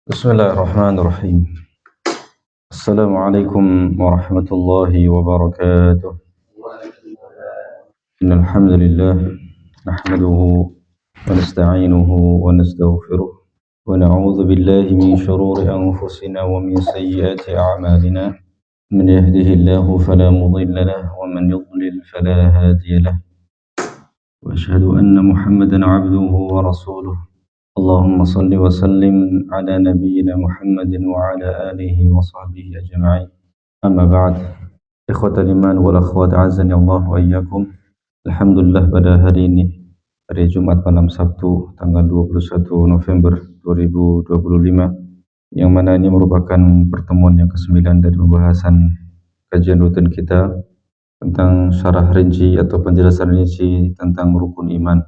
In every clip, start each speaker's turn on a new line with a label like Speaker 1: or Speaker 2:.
Speaker 1: بسم الله الرحمن الرحيم. السلام عليكم ورحمة الله وبركاته. إن الحمد لله نحمده ونستعينه ونستغفره ونعوذ بالله من شرور أنفسنا ومن سيئات أعمالنا. من يهده الله فلا مضل له ومن يضلل فلا هادي له. وأشهد أن محمدا عبده ورسوله. اللهم صل وسلم على نبينا محمد وعلى آله وصحبه أجمعين. أما بعد, ikhwatal iman wal akhwat azani Allah wa iyyakum. Alhamdulillah, pada hari ini, hari Jumat malam Sabtu tanggal 21 November 2025, yang mana ini merupakan pertemuan yang ke-9 dari pembahasan kajian rutin kita tentang syarah rinci atau penjelasan rinci tentang rukun iman.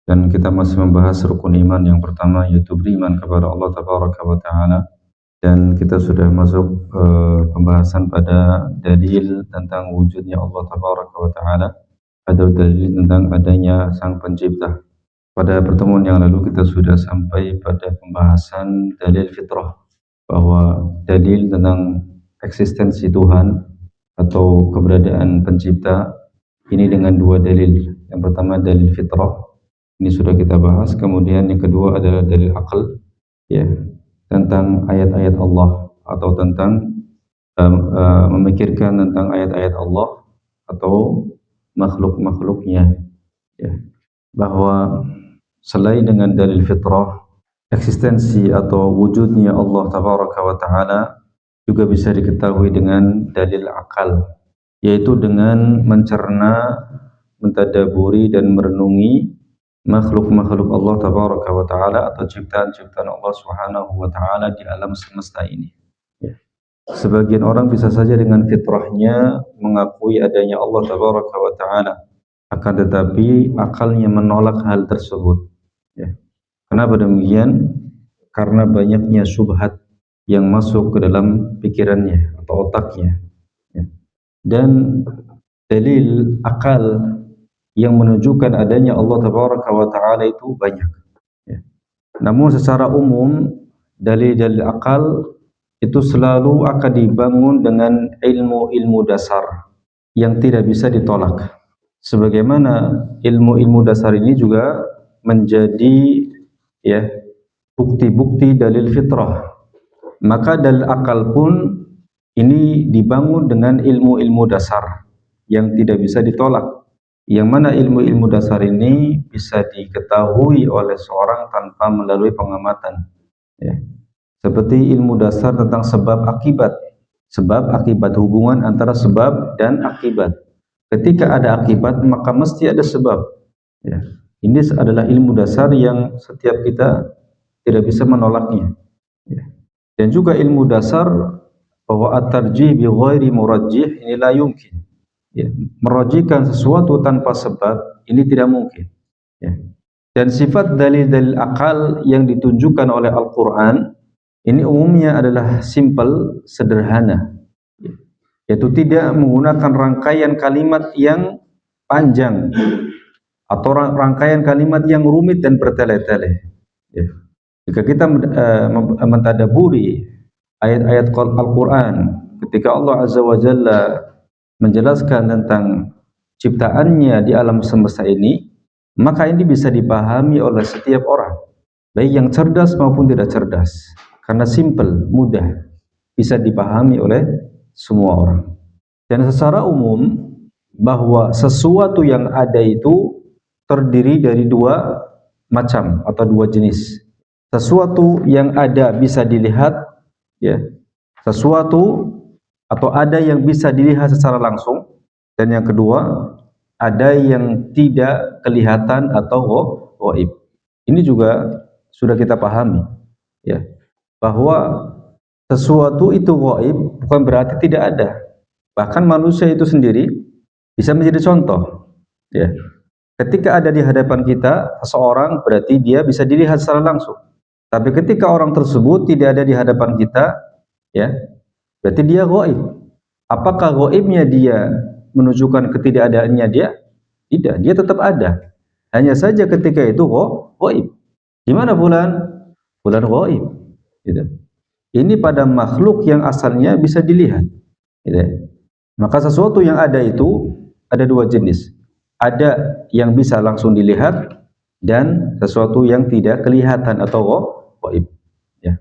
Speaker 1: Dan kita masih membahas rukun iman yang pertama, yaitu beriman kepada Allah Tabaraka wa Ta'ala. Dan kita sudah masuk pembahasan pada dalil tentang wujudnya Allah Tabaraka wa Ta'ala, ada dalil tentang adanya Sang Pencipta. Pada pertemuan yang lalu kita sudah sampai pada pembahasan dalil fitrah, bahwa dalil tentang eksistensi Tuhan atau keberadaan pencipta ini dengan dua dalil. Yang pertama dalil fitrah, ini sudah kita bahas. Kemudian yang kedua adalah dalil akal, ya, tentang ayat-ayat Allah, atau tentang memikirkan tentang ayat-ayat Allah atau makhluk-makhluknya, ya, bahwa selain dengan dalil fitrah, eksistensi atau wujudnya Allah Tabaraka wa Ta'ala juga bisa diketahui dengan dalil akal, yaitu dengan mencerna, mentadaburi dan merenungi makhluk-makhluk Allah Tabaraka wa Ta'ala atau ciptaan-ciptaan Allah Subhanahu wa Ta'ala di alam semesta ini, ya. Sebagian orang bisa saja dengan fitrahnya mengakui adanya Allah Tabaraka wa Ta'ala, akan tetapi akalnya menolak hal tersebut, ya. Kenapa demikian? Karena banyaknya syubhat yang masuk ke dalam pikirannya atau otaknya, ya. Dan dalil akal yang menunjukkan adanya Allah Tabaraka wa Ta'ala itu banyak, ya. Namun secara umum dalil-dalil akal itu selalu akan dibangun dengan ilmu-ilmu dasar yang tidak bisa ditolak. Sebagaimana ilmu-ilmu dasar ini juga menjadi, ya, bukti-bukti dalil fitrah, maka dalil akal pun ini dibangun dengan ilmu-ilmu dasar yang tidak bisa ditolak, yang mana ilmu-ilmu dasar ini bisa diketahui oleh seorang tanpa melalui pengamatan, ya. Seperti ilmu dasar tentang sebab akibat, hubungan antara sebab dan akibat. Ketika ada akibat maka mesti ada sebab, ya. Ini adalah ilmu dasar yang setiap kita tidak bisa menolaknya, ya. Dan juga ilmu dasar bahwa at-tarjih bi ghairi murajjih ini la yumkin, ya, merajihkan sesuatu tanpa sebab ini tidak mungkin, ya. Dan sifat dalil-dalil akal yang ditunjukkan oleh Al-Quran ini umumnya adalah simple, sederhana, ya, yaitu tidak menggunakan rangkaian kalimat yang panjang atau rangkaian kalimat yang rumit dan bertele-tele, ya. Jika kita mentadaburi ayat-ayat Al-Quran, ketika Allah Azza wa Jalla menjelaskan tentang ciptaannya di alam semesta ini, maka ini bisa dipahami oleh setiap orang, baik yang cerdas maupun tidak cerdas, karena simple, mudah, bisa dipahami oleh semua orang. Dan secara umum bahwa sesuatu yang ada itu terdiri dari dua macam atau dua jenis. Sesuatu yang ada bisa dilihat, ya, sesuatu atau ada yang bisa dilihat secara langsung, dan yang kedua ada yang tidak kelihatan atau ghaib. Ini juga sudah kita pahami, ya, bahwa sesuatu itu ghaib bukan berarti tidak ada. Bahkan manusia itu sendiri bisa menjadi contoh, ya. Ketika ada di hadapan kita seseorang, berarti dia bisa dilihat secara langsung. Tapi ketika orang tersebut tidak ada di hadapan kita, ya, berarti dia ghaib. Apakah ghaibnya dia menunjukkan ketidakadaannya dia? Tidak, dia tetap ada. Hanya saja ketika itu ghaib. Di mana fulan? Fulan ghaib. Gitu. Ini pada makhluk yang asalnya bisa dilihat. Gitu. Maka sesuatu yang ada itu ada dua jenis. Ada yang bisa langsung dilihat dan sesuatu yang tidak kelihatan atau gaib. Ya.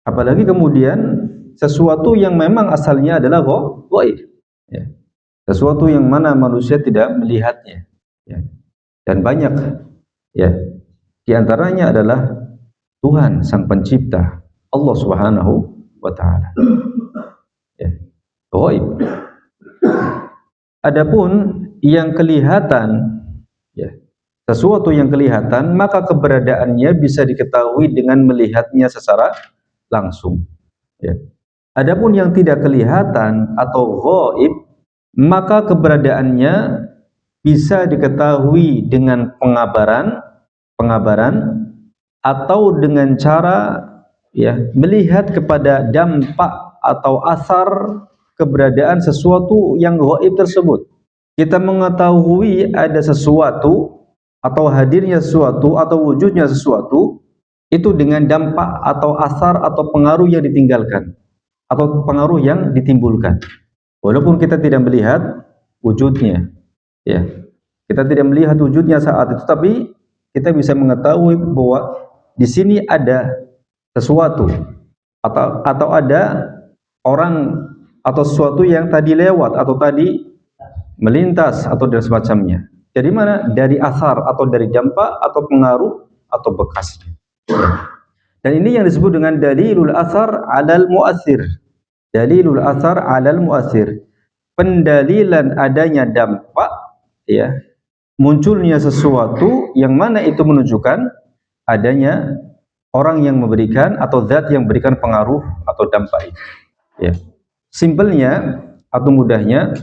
Speaker 1: Apalagi kemudian sesuatu yang memang asalnya adalah gaib. Ya. Sesuatu yang mana manusia tidak melihatnya. Ya. Dan banyak. Ya. Di antaranya adalah Tuhan Sang Pencipta, Allah Subhanahu wa Ta'ala. Ya. Gaib. Adapun yang kelihatan, ya, sesuatu yang kelihatan, maka keberadaannya bisa diketahui dengan melihatnya secara langsung. Ya. Adapun yang tidak kelihatan atau gaib, maka keberadaannya bisa diketahui dengan pengabaran atau dengan cara, ya, melihat kepada dampak atau asar keberadaan sesuatu yang gaib tersebut. Kita mengetahui ada sesuatu atau hadirnya sesuatu atau wujudnya sesuatu itu dengan dampak atau asar atau pengaruh yang ditinggalkan atau pengaruh yang ditimbulkan. Walaupun kita tidak melihat wujudnya, ya, kita tidak melihat wujudnya saat itu, tapi kita bisa mengetahui bahwa di sini ada sesuatu atau ada orang atau sesuatu yang tadi lewat atau tadi melintas atau dan semacamnya. Dari mana? Dari asar atau dari dampak atau pengaruh atau bekasnya. Dan ini yang disebut dengan dalilul asar alal mu'athir. Dalilul asar alal mu'athir. Pendalilan adanya dampak, ya, munculnya sesuatu yang mana itu menunjukkan adanya orang yang memberikan atau zat yang memberikan pengaruh atau dampak itu. Ya. Simpelnya atau mudahnya,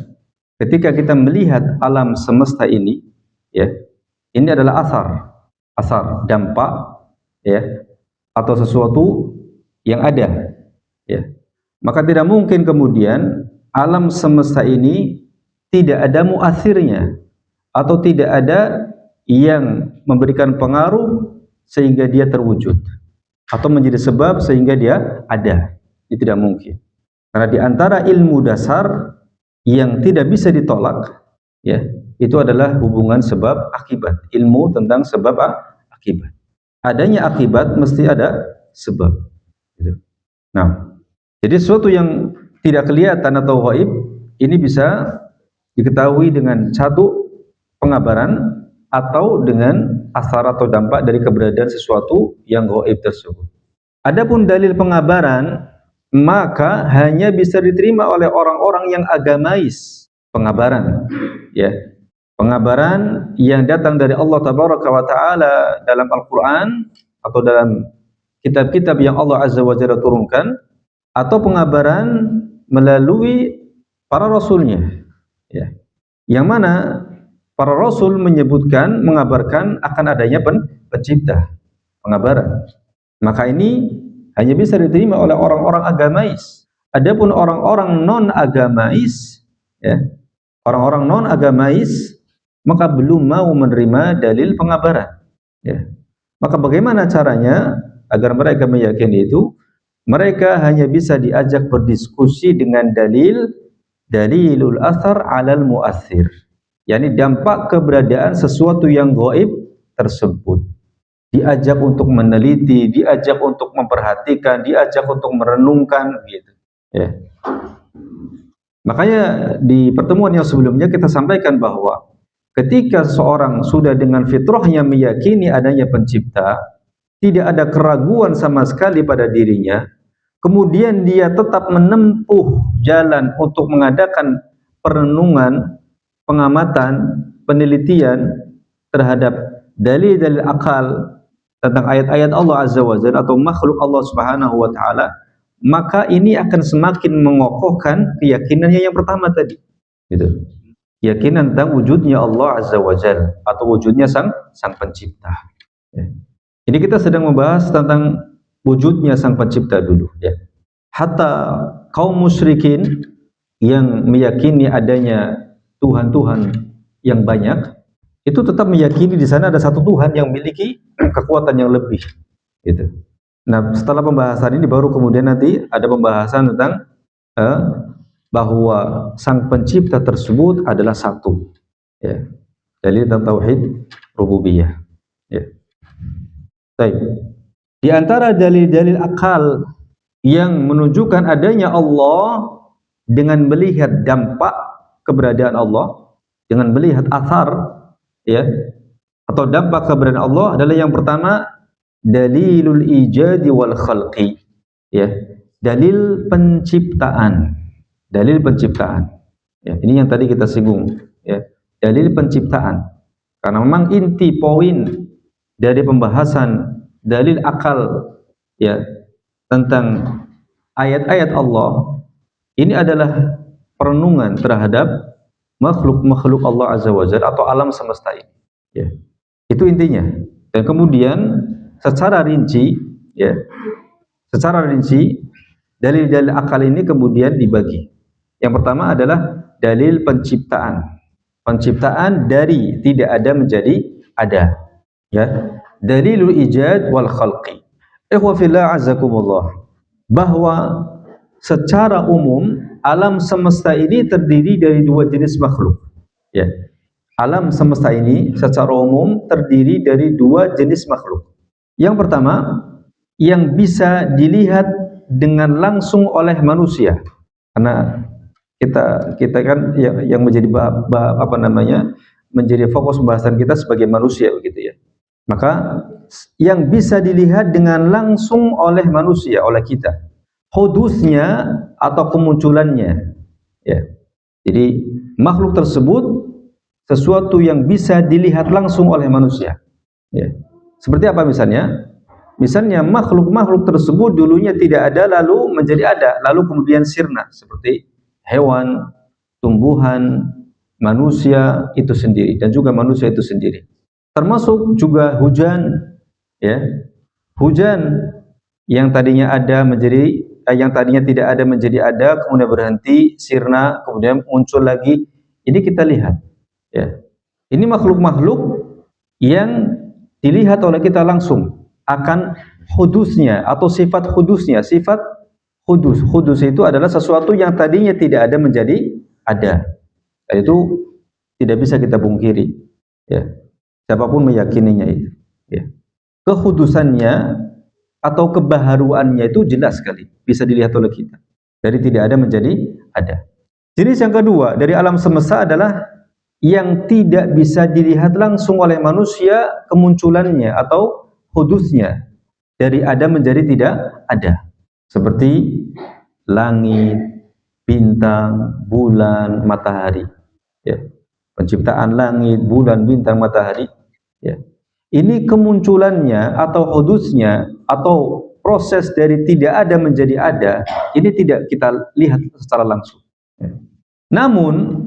Speaker 1: ketika kita melihat alam semesta ini, ya, ini adalah asar dampak, ya, atau sesuatu yang ada, ya. Maka tidak mungkin kemudian alam semesta ini tidak ada muathirnya atau tidak ada yang memberikan pengaruh sehingga dia terwujud atau menjadi sebab sehingga dia ada. Ini tidak mungkin. Karena di antara ilmu dasar yang tidak bisa ditolak, ya, itu adalah hubungan sebab akibat. Ilmu tentang sebab akibat. Adanya akibat mesti ada sebab. Gitu. Nah, jadi sesuatu yang tidak kelihatan atau gaib ini bisa diketahui dengan satu pengabaran atau dengan asar atau dampak dari keberadaan sesuatu yang gaib tersebut. Adapun dalil pengabaran maka hanya bisa diterima oleh orang-orang yang agamais. Pengabaran, ya, pengabaran yang datang dari Allah Tabaraka wa Ta'ala dalam Al-Quran atau dalam kitab-kitab yang Allah Azza wa Jalla turunkan, atau pengabaran melalui para rasulnya, ya, yang mana para rasul menyebutkan, mengabarkan akan adanya pencipta, pengabaran. Maka ini hanya bisa diterima oleh orang-orang agamais. Adapun orang-orang non-agamais, ya, orang-orang non-agamais maka belum mau menerima dalil pengabaran, ya. Maka bagaimana caranya agar mereka meyakini itu? Mereka hanya bisa diajak berdiskusi dengan dalilul athar alal mu'athir, yakni dampak keberadaan sesuatu yang gaib tersebut. Diajak untuk meneliti, diajak untuk memperhatikan, diajak untuk merenungkan, gitu, ya. Makanya di pertemuan yang sebelumnya kita sampaikan bahwa ketika seorang sudah dengan fitrahnya meyakini adanya pencipta, tidak ada keraguan sama sekali pada dirinya, kemudian dia tetap menempuh jalan untuk mengadakan perenungan, pengamatan, penelitian terhadap dalil-dalil akal tentang ayat-ayat Allah Azza wa Jalla atau makhluk Allah Subhanahu wa Ta'ala, maka ini akan semakin mengokohkan keyakinannya yang pertama tadi, gitu. Keyakinan tentang wujudnya Allah Azza wa Jalla atau wujudnya sang pencipta, ya. Ini kita sedang membahas tentang wujudnya sang pencipta dulu, ya. Hatta kaum musyrikin yang meyakini adanya Tuhan-Tuhan yang banyak, itu tetap meyakini di sana ada satu Tuhan yang memiliki kekuatan yang lebih, gitu. Nah, setelah pembahasan ini baru kemudian nanti ada pembahasan tentang bahwa sang pencipta tersebut adalah satu. Ya. Dalil tentang tauhid rububiyah. Ya. Baik. Di antara dalil-dalil akal yang menunjukkan adanya Allah dengan melihat dampak keberadaan Allah, dengan melihat athar, ya, atau dampak keberadaan Allah adalah yang pertama dalilul ijadi wal khalqi, ya, dalil penciptaan, dalil penciptaan, ya, ini yang tadi kita singgung, ya, dalil penciptaan, karena memang inti poin dari pembahasan dalil akal, ya, tentang ayat-ayat Allah ini adalah perenungan terhadap makhluk-makhluk Allah Azza wa Jalla atau alam semesta ini, ya, itu intinya. Dan kemudian secara rinci, ya, secara rinci dalil-dalil akal ini kemudian dibagi. Yang pertama adalah dalil penciptaan, penciptaan dari tidak ada menjadi ada, ya, dalilul ijad wal khalqi. Ikhwa fillah azakumullah, bahwa secara umum alam semesta ini terdiri dari dua jenis makhluk, ya. Alam semesta ini secara umum terdiri dari dua jenis makhluk. Yang pertama, yang bisa dilihat dengan langsung oleh manusia, karena kita kan yang menjadi menjadi fokus pembahasan kita sebagai manusia, begitu ya. Maka yang bisa dilihat dengan langsung oleh manusia, oleh kita, hudusnya atau kemunculannya, ya. Jadi makhluk tersebut sesuatu yang bisa dilihat langsung oleh manusia, ya. Seperti apa misalnya? Misalnya makhluk-makhluk tersebut dulunya tidak ada lalu menjadi ada, lalu kemudian sirna, seperti hewan, tumbuhan, manusia itu sendiri, dan juga manusia itu sendiri. Termasuk juga hujan, ya. Hujan yang tadinya ada menjadi yang tadinya tidak ada menjadi ada, kemudian berhenti, sirna, kemudian muncul lagi. Ini kita lihat, ya. Ini makhluk-makhluk yang dilihat oleh kita langsung akan hudusnya atau sifat hudusnya. Sifat hudus, hudus itu adalah sesuatu yang tadinya tidak ada menjadi ada. Itu tidak bisa kita pungkiri, ya. Siapapun meyakininya itu, ya. Kehudusannya atau kebaharuannya itu jelas sekali bisa dilihat oleh kita, dari tidak ada menjadi ada. Jenis yang kedua dari alam semesta adalah yang tidak bisa dilihat langsung oleh manusia kemunculannya atau hudusnya, dari ada menjadi tidak ada, seperti langit, bintang, bulan, matahari, ya. Penciptaan langit, bulan, bintang, matahari, ya. Ini kemunculannya atau hudusnya atau proses dari tidak ada menjadi ada, ini tidak kita lihat secara langsung, ya. Namun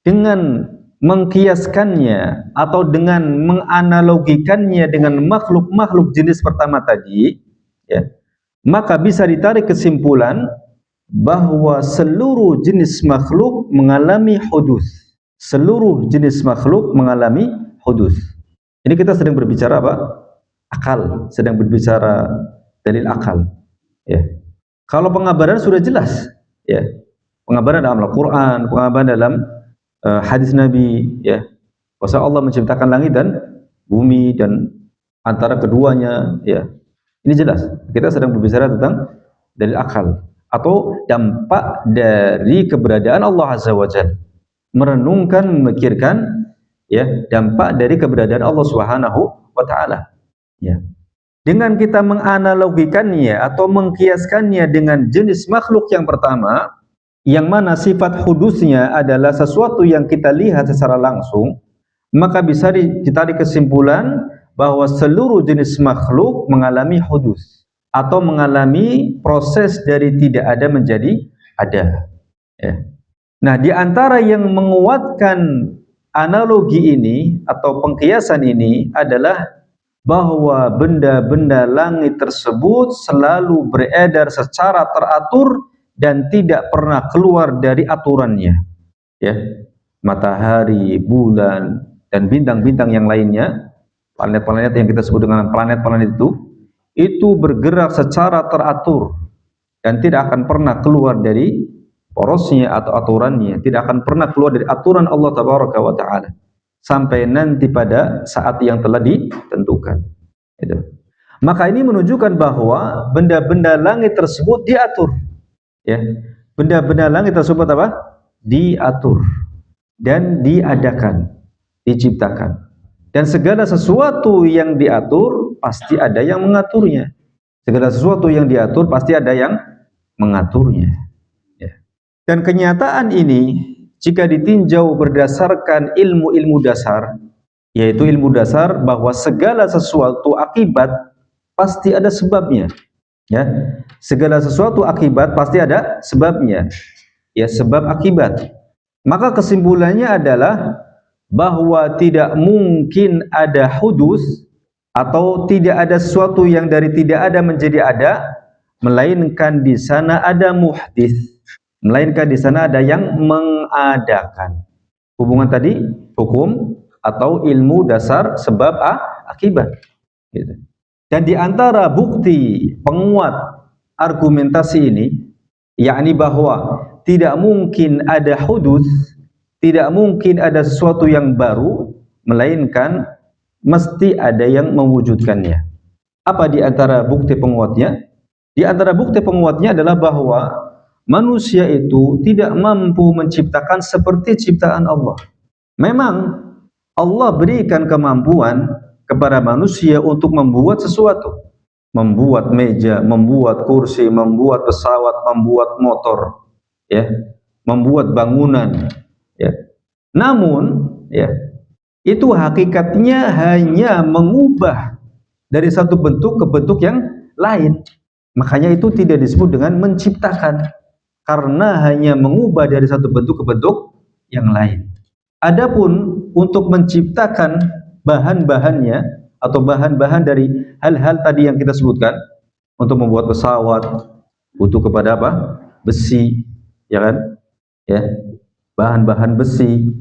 Speaker 1: dengan mengkiaskannya atau dengan menganalogikannya dengan makhluk-makhluk jenis pertama tadi, ya, maka bisa ditarik kesimpulan bahwa seluruh jenis makhluk mengalami hudus. Seluruh jenis makhluk mengalami hudus. Ini kita sedang berbicara apa? Akal, sedang berbicara dalil akal, ya. Kalau pengabaran sudah jelas, ya. Pengabaran dalam Al-Qur'an, pengabaran dalam hadis Nabi, ya. Bahwa Allah menciptakan langit dan bumi dan antara keduanya, ya. Ini jelas. Kita sedang berbicara tentang dalil akal atau dampak dari keberadaan Allah Azza wa Jalla. Merenungkan, memikirkan, ya, dampak dari keberadaan Allah Subhanahu wa taala, ya. Dengan kita menganalogikannya atau mengkiaskannya dengan jenis makhluk yang pertama, yang mana sifat hudusnya adalah sesuatu yang kita lihat secara langsung, maka bisa ditarik kesimpulan bahwa seluruh jenis makhluk mengalami hudus atau mengalami proses dari tidak ada menjadi ada, ya. Nah, di antara yang menguatkan analogi ini atau pengkiasan ini adalah bahwa benda-benda langit tersebut selalu beredar secara teratur dan tidak pernah keluar dari aturannya, ya. Matahari, bulan, dan bintang-bintang yang lainnya, planet-planet yang kita sebut dengan planet-planet
Speaker 2: itu bergerak secara teratur dan tidak akan pernah keluar dari porosnya atau aturannya, tidak akan pernah keluar dari aturan Allah Tabaraka wa Ta'ala sampai nanti pada saat yang telah ditentukan. Itu. Maka ini menunjukkan bahwa benda-benda langit tersebut diatur, ya. Benda-benda langit tersebut apa? Diatur dan diadakan, diciptakan. Dan segala sesuatu yang diatur pasti ada yang mengaturnya. Segala sesuatu yang diatur pasti ada yang mengaturnya. Ya. Dan kenyataan ini jika ditinjau berdasarkan ilmu-ilmu dasar, yaitu ilmu dasar bahwa segala sesuatu akibat pasti ada sebabnya. Ya, segala sesuatu akibat pasti ada sebabnya. Ya, sebab akibat. Maka kesimpulannya adalah bahwa tidak mungkin ada hudus atau tidak ada sesuatu yang dari tidak ada menjadi ada, melainkan di sana ada muhdits, melainkan di sana ada yang mengadakan. Hubungan tadi hukum atau ilmu dasar sebab akibat. Gitu. Dan di antara bukti penguat argumentasi ini, yakni bahwa tidak mungkin ada hudus, tidak mungkin ada sesuatu yang baru, melainkan mesti ada yang mewujudkannya. Apa di antara bukti penguatnya? Di antara bukti penguatnya adalah bahwa manusia itu tidak mampu menciptakan seperti ciptaan Allah. Memang Allah berikan kemampuan kepada manusia untuk membuat sesuatu, membuat meja, membuat kursi, membuat pesawat, membuat motor, ya, membuat bangunan, ya. Namun, ya, itu hakikatnya hanya mengubah dari satu bentuk ke bentuk yang lain. Makanya itu tidak disebut dengan menciptakan, karena hanya mengubah dari satu bentuk ke bentuk yang lain. Adapun untuk menciptakan bahan-bahannya atau bahan-bahan dari hal-hal tadi yang kita sebutkan, untuk membuat pesawat butuh kepada apa? Besi, ya kan? Ya, bahan-bahan besi,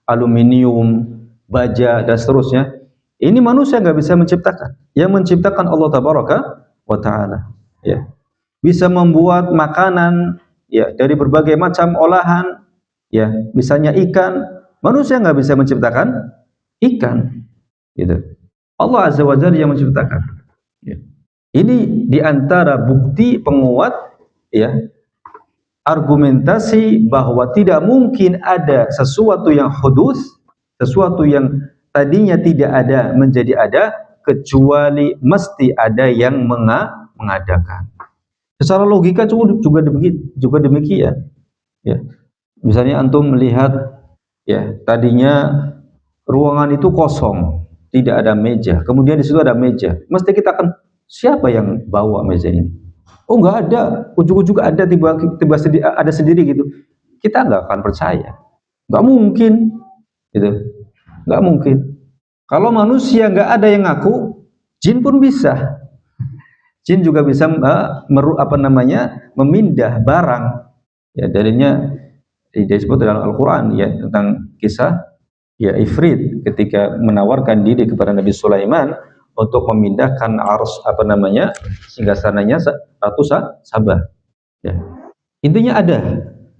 Speaker 2: aluminium, baja dan seterusnya. Ini manusia nggak bisa menciptakan. Yang menciptakan Allah Tabaraka wa Ta'ala. Ya, bisa membuat makanan, ya, dari berbagai macam olahan, ya, misalnya ikan. Manusia nggak bisa menciptakan ikan. Gitu. Allah Azza wa Jalla yang menciptakan. Ya. Ini diantara bukti penguat, ya, argumentasi bahwa tidak mungkin ada sesuatu yang hudus, sesuatu yang tadinya tidak ada menjadi ada, kecuali mesti ada yang mengadakan. Secara logika juga demikian. Ya. Misalnya antum melihat, ya, tadinya ruangan itu kosong, tidak ada meja, kemudian di situ ada meja, mesti kita akan, siapa yang bawa meja ini? Oh, nggak ada, ujung-ujung ada, tiba-tiba ada sendiri gitu, kita nggak akan percaya, nggak mungkin, gitu, nggak mungkin. Kalau manusia nggak ada yang ngaku, jin pun bisa, jin juga bisa memindah barang, ya, darinya disebut dalam Al-Quran, ya, tentang kisah, ya, Ifrit ketika menawarkan diri kepada Nabi Sulaiman untuk memindahkan singgasananya Ratu Sabah. Ya. Intinya ada,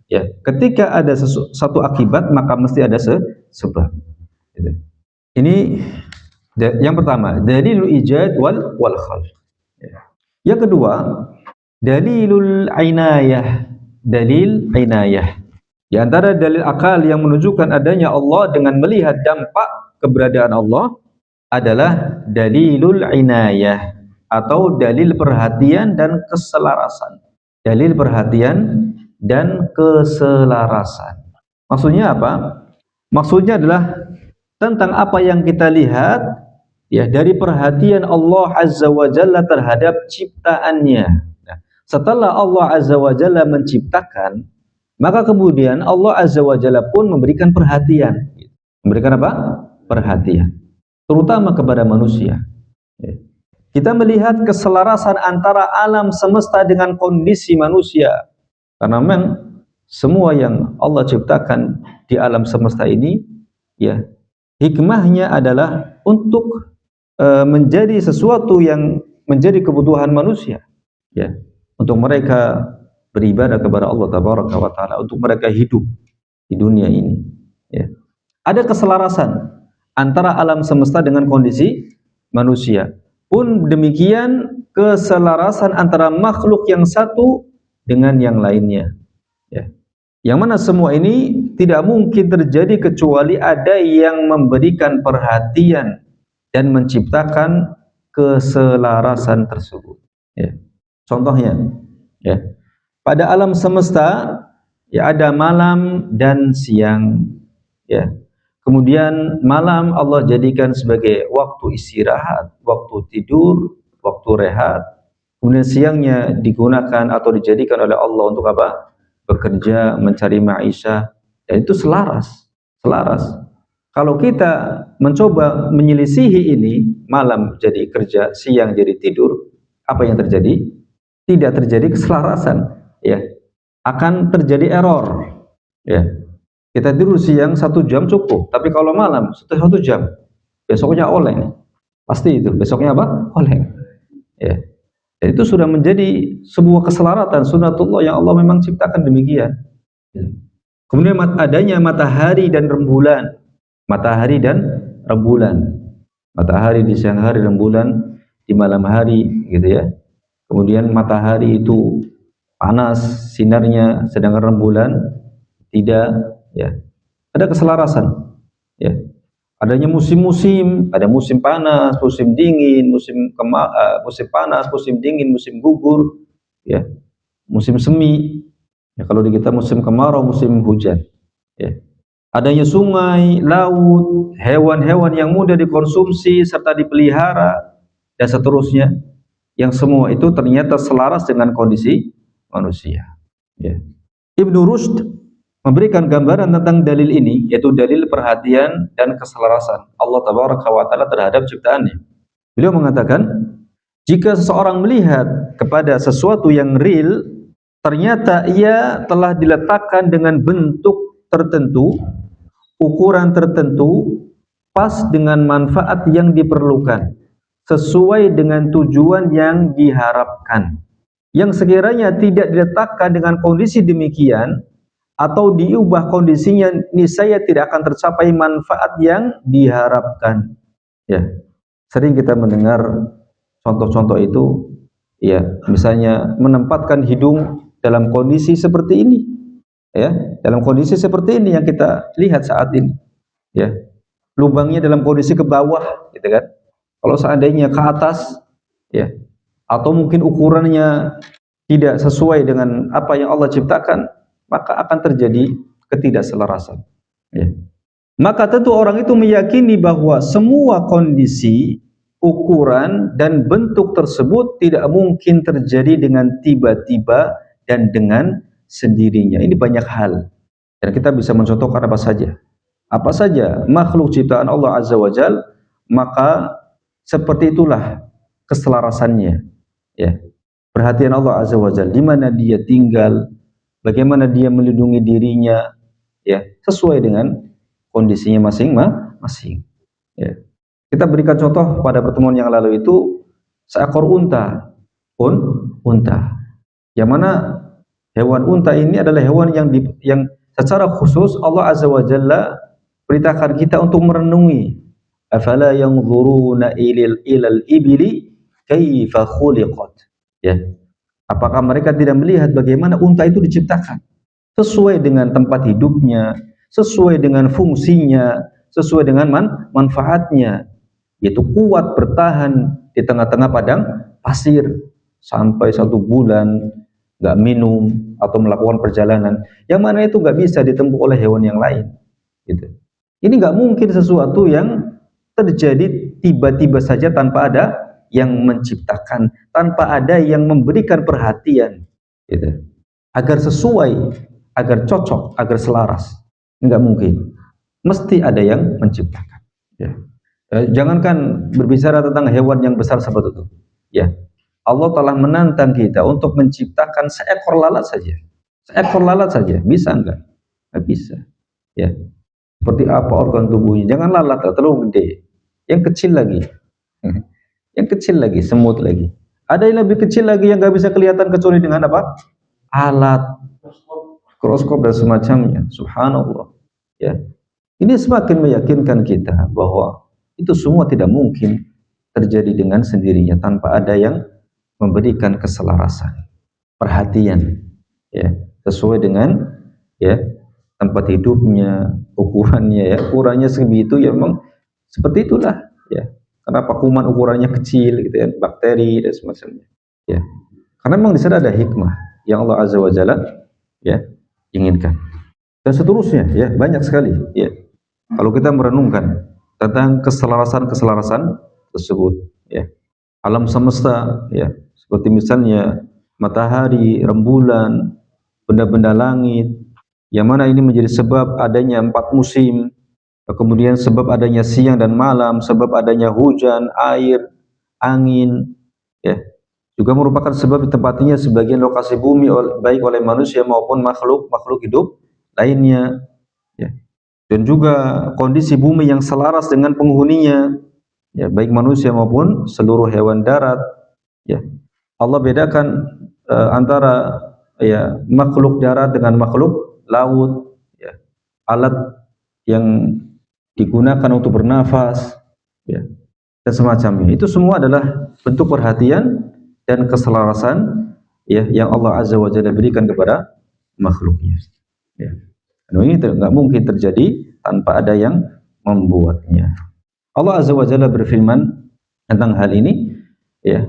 Speaker 2: ya, ketika ada satu akibat maka mesti ada sebab. Gitu. Ini yang pertama, dalilul ijad wal khalq. Ya. Yang kedua, dalilul inayah, dalil inayah. Di antara dalil akal yang menunjukkan adanya Allah dengan melihat dampak keberadaan Allah adalah dalilul inayah atau dalil perhatian dan keselarasan. Dalil perhatian dan keselarasan. Maksudnya apa? Maksudnya adalah tentang apa yang kita lihat, ya, dari perhatian Allah Azza wa Jalla terhadap ciptaannya. Nah, setelah Allah Azza wa Jalla menciptakan, maka kemudian Allah Azza wa Jalla pun memberikan perhatian. Memberikan apa? Perhatian. Terutama kepada manusia. Kita melihat keselarasan antara alam semesta dengan kondisi manusia. Karena memang semua yang Allah ciptakan di alam semesta ini, ya, hikmahnya adalah untuk menjadi sesuatu yang menjadi kebutuhan manusia, ya, untuk mereka beribadah kepada Allah Tabaraka wa Ta'ala, untuk mereka hidup di dunia ini, ya. Ada keselarasan antara alam semesta dengan kondisi manusia. Pun demikian keselarasan antara makhluk yang satu dengan yang lainnya, ya. Yang mana semua ini tidak mungkin terjadi kecuali ada yang memberikan perhatian dan menciptakan keselarasan tersebut, ya. Contohnya, ya, pada alam semesta, ya, ada malam dan siang, ya. Kemudian malam Allah jadikan sebagai waktu istirahat, waktu tidur, waktu rehat. Kemudian siangnya digunakan atau dijadikan oleh Allah untuk apa? Bekerja, mencari maisha, dan itu selaras. Kalau kita mencoba menyelisihi ini, malam jadi kerja, siang jadi tidur, apa yang terjadi? Tidak terjadi keselarasan, ya. Akan terjadi error, ya. Kita tidur siang 1 jam cukup, tapi kalau malam 1 jam, besoknya oleng. Pasti itu, besoknya apa? Oleng. Ya. Dan itu sudah menjadi sebuah keselaratan sunatullah yang Allah memang ciptakan demikian. Ya. Kemudian adanya matahari dan rembulan. Matahari dan rembulan. Matahari di siang hari, rembulan di malam hari, gitu ya. Kemudian matahari itu panas sinarnya, sedangkan rembulan tidak, ya. Ada keselarasan, ya. Adanya musim-musim, ada musim panas, musim dingin, musim panas, musim dingin, musim gugur, ya. Musim semi, ya, kalau di kita musim kemarau, musim hujan, ya. Adanya sungai, laut, hewan-hewan yang mudah dikonsumsi serta dipelihara dan seterusnya, yang semua itu ternyata selaras dengan kondisi manusia, ya. Ibnu Rushd memberikan gambaran tentang dalil ini, yaitu dalil perhatian dan keselarasan Allah Tabaraka wa Ta'ala terhadap ciptaannya. Beliau mengatakan, jika seseorang melihat kepada sesuatu yang real, ternyata ia telah diletakkan dengan bentuk tertentu, ukuran tertentu, pas dengan manfaat yang diperlukan, sesuai dengan tujuan yang diharapkan. Yang sekiranya tidak diletakkan dengan kondisi demikian, atau diubah kondisinya, niscaya tidak akan tercapai manfaat yang diharapkan, ya. Sering kita mendengar contoh-contoh itu, ya, misalnya menempatkan hidung dalam kondisi seperti ini, ya, dalam kondisi seperti ini yang kita lihat saat ini, ya, lubangnya dalam kondisi ke bawah, gitu kan. Kalau seandainya ke atas, ya, atau mungkin ukurannya tidak sesuai dengan apa yang Allah ciptakan, maka akan terjadi ketidakselarasan, ya. Maka tentu orang itu meyakini bahwa semua kondisi, ukuran, dan bentuk tersebut tidak mungkin terjadi dengan tiba-tiba dan dengan sendirinya. Ini banyak hal, dan kita bisa mencontohkan apa saja makhluk ciptaan Allah Azza wa Jal, maka seperti itulah keselarasannya, ya. Perhatian Allah Azza wa Jal, di mana dia tinggal, bagaimana dia melindungi dirinya, ya, sesuai dengan kondisinya masing-masing, ya. Kita berikan contoh pada pertemuan yang lalu itu seekor unta, yang mana hewan unta ini adalah hewan yang secara khusus Allah Azza wa Jalla perintahkan kita untuk merenungi. Afala yanzuruna ilal ibili kaifa khuliqat, ya. Apakah mereka tidak melihat bagaimana unta itu diciptakan sesuai dengan tempat hidupnya, sesuai dengan fungsinya, sesuai dengan manfaatnya, yaitu kuat bertahan di tengah-tengah padang pasir sampai 1 bulan nggak minum atau melakukan perjalanan, yang mana itu nggak bisa ditempuh oleh hewan yang lain, gitu. Ini nggak mungkin sesuatu yang terjadi tiba-tiba saja tanpa ada yang menciptakan, tanpa ada yang memberikan perhatian, gitu, agar sesuai, agar cocok, agar selaras. Enggak mungkin, mesti ada yang menciptakan, ya. Jangankan berbicara tentang hewan yang besar seperti itu, ya. Allah telah menantang kita untuk menciptakan seekor lalat saja, bisa enggak? Enggak bisa, ya. Seperti apa organ tubuhnya? Jangan lalat terlalu gede, yang kecil lagi, semut lagi, Ada yang lebih kecil lagi yang nggak bisa kelihatan kecuali dengan apa? Alat mikroskop dan semacamnya. Subhanallah. Ya, ini semakin meyakinkan kita bahwa itu semua tidak mungkin terjadi dengan sendirinya tanpa ada yang memberikan keselarasan, perhatian, ya, sesuai dengan ya tempat hidupnya, ukurannya, ya, ukurannya segitu ya memang seperti itulah, ya. Kenapa kuman ukurannya kecil, gitu ya, bakteri dan semacamnya, ya. Karena memang di sana ada hikmah yang Allah Azza wa Jalla ya inginkan. Dan seterusnya, ya, banyak sekali, ya. Kalau kita merenungkan tentang keselarasan-keselarasan tersebut, ya. Alam semesta, ya, seperti misalnya matahari, rembulan, benda-benda langit, yang mana ini menjadi sebab adanya 4 musim, kemudian sebab adanya siang dan malam, sebab adanya hujan, air, angin, ya, juga merupakan sebab ditempatinya sebagian lokasi bumi baik oleh manusia maupun makhluk hidup lainnya, ya. Dan juga kondisi bumi yang selaras dengan penghuninya, ya, baik manusia maupun seluruh hewan darat, ya. Allah bedakan antara ya makhluk darat dengan makhluk laut, ya. Alat yang digunakan untuk bernafas, ya, dan semacamnya. Itu semua adalah bentuk perhatian dan keselarasan, ya, yang Allah Azza wa Jalla berikan kepada makhluknya, ya. Dan ini nggak mungkin terjadi tanpa ada yang membuatnya. Allah Azza wa Jalla berfirman tentang hal ini, ya,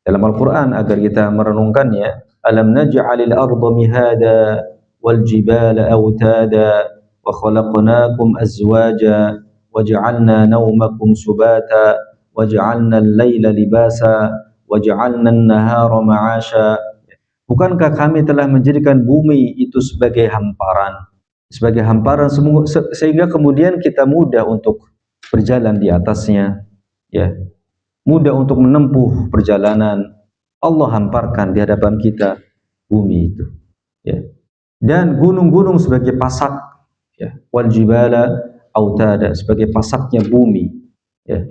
Speaker 2: dalam Al-Quran agar kita merenungkannya. Alam naj'alil arda mihada wal jibala awtada wa khalaqnakum azwaja wa ja'alna nawmakum subata wa ja'alna al-laila libasa wa ja'alna an-nahara ma'asha. Bukankah kami telah menjadikan bumi itu sebagai hamparan sehingga kemudian kita mudah untuk berjalan di atasnya, ya, mudah untuk menempuh perjalanan. Allah hamparkan di hadapan kita bumi itu, ya, dan gunung-gunung sebagai pasak, ya, wal jibala autada, sebagai pasaknya bumi, ya,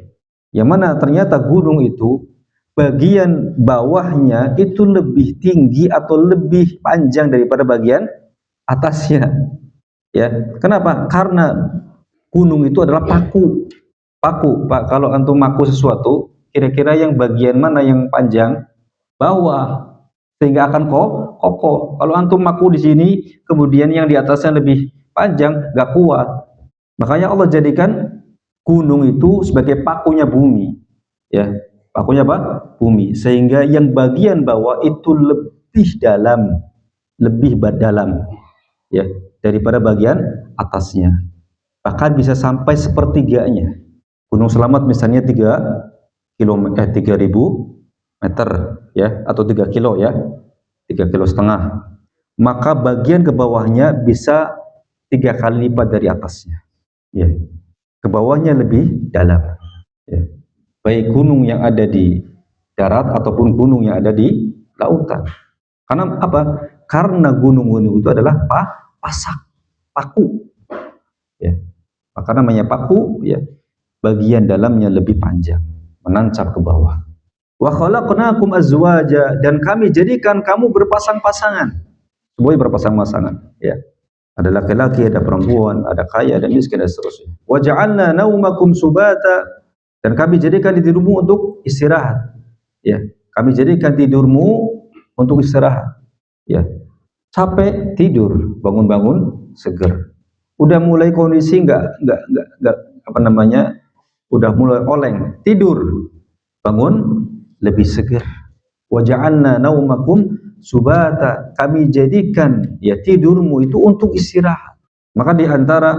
Speaker 2: yang mana ternyata gunung itu bagian bawahnya itu lebih tinggi atau lebih panjang daripada bagian atasnya, ya. Kenapa? Karena gunung itu adalah paku. Pak, kalau antum maku sesuatu, kira-kira yang bagian mana yang panjang? Bawah, sehingga akan kokoh. Kalau antum maku di sini, kemudian yang di atasnya lebih panjang, nggak kuat. Makanya Allah jadikan gunung itu sebagai pakunya bumi, ya, pakunya apa? Bumi, sehingga yang bagian bawah itu lebih dalam, ya, daripada bagian atasnya. Bahkan bisa sampai sepertiganya. Gunung Selamat misalnya 3.000 meter, ya, atau 3 kilo, ya, 3,5 kilo. Maka bagian ke bawahnya bisa 3 kali lipat dari atasnya, ya. Ke bawahnya lebih dalam, ya. Baik gunung yang ada di darat ataupun gunung yang ada di lautan. Karena apa? Karena gunung-gunung itu adalah paku, ya. Maka namanya paku, ya. Bagian dalamnya lebih panjang, menancap ke bawah. Wa khalaqnakum azwaja, dan kami jadikan kamu berpasang-pasangan. Semuanya berpasang-pasangan, ya. Ada laki-laki, ada perempuan, ada kaya, ada miskin, dan seterusnya. Wa ja'alna naumakum subata, dan kami jadikan tidurmu untuk istirahat, ya. Kami jadikan tidurmu untuk istirahat, ya. Capek tidur, bangun-bangun seger. Udah mulai kondisi enggak apa namanya? Udah mulai oleng, tidur, bangun lebih segar. Wa ja'alna naumakum subata, kami jadikan, ya, tidurmu itu untuk istirahat. Maka di antara